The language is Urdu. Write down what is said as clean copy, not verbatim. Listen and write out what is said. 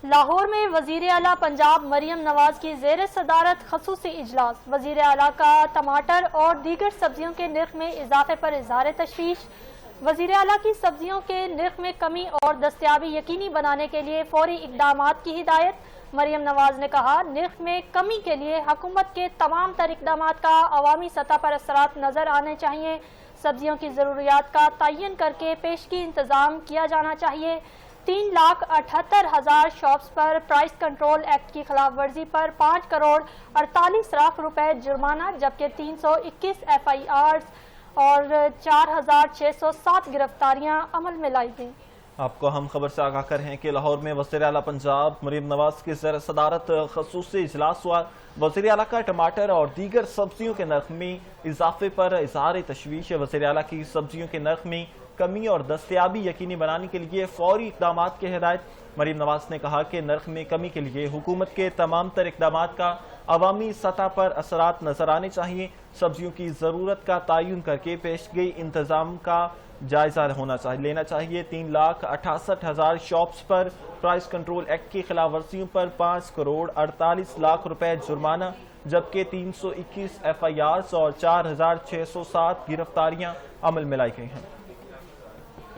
لاہور میں وزیر اعلیٰ پنجاب مریم نواز کی زیر صدارت خصوصی اجلاس۔ وزیر اعلیٰ کا ٹماٹر اور دیگر سبزیوں کے نرخ میں اضافے پر اظہار تشویش۔ وزیر اعلیٰ کی سبزیوں کے نرخ میں کمی اور دستیابی یقینی بنانے کے لیے فوری اقدامات کی ہدایت۔ مریم نواز نے کہا، نرخ میں کمی کے لیے حکومت کے تمام تر اقدامات کا عوامی سطح پر اثرات نظر آنے چاہیے۔ سبزیوں کی ضروریات کا تعین کر کے پیشگی انتظام کیا جانا چاہیے۔ 3,78,000 شاپس پر پرائس کنٹرول ایکٹ کی خلاف ورزی پر 5 کروڑ 48 لاکھ روپے جرمانہ، جبکہ 321 FIRs اور 4,607 گرفتاریاں عمل میں لائی گئیں۔ آپ کو ہم خبر سے آگاہ کر ہیں کہ لاہور میں وزیر اعلیٰ پنجاب مریم نواز کی زیر صدارت خصوصی اجلاس ہوا۔ وزیر اعلیٰ کا ٹماٹر اور دیگر سبزیوں کے نرخ میں اضافے پر اظہار تشویش۔ وزیر اعلیٰ کی سبزیوں کے نرخ میں کمی اور دستیابی یقینی بنانے کے لیے فوری اقدامات کی ہدایت۔ مریم نواز نے کہا کہ نرخ میں کمی کے لیے حکومت کے تمام تر اقدامات کا عوامی سطح پر اثرات نظر آنے چاہیے۔ سبزیوں کی ضرورت کا تعین کر کے پیشگی انتظام کا جائزہ لینا چاہیے۔ 3,68,000 شاپس پر پرائس کنٹرول ایکٹ کی خلاف ورزیوں پر 5 کروڑ 48 لاکھ روپے جرمانہ، جبکہ 321 FIRs اور 4,607 گرفتاریاں عمل میں لائی گئی ہیں۔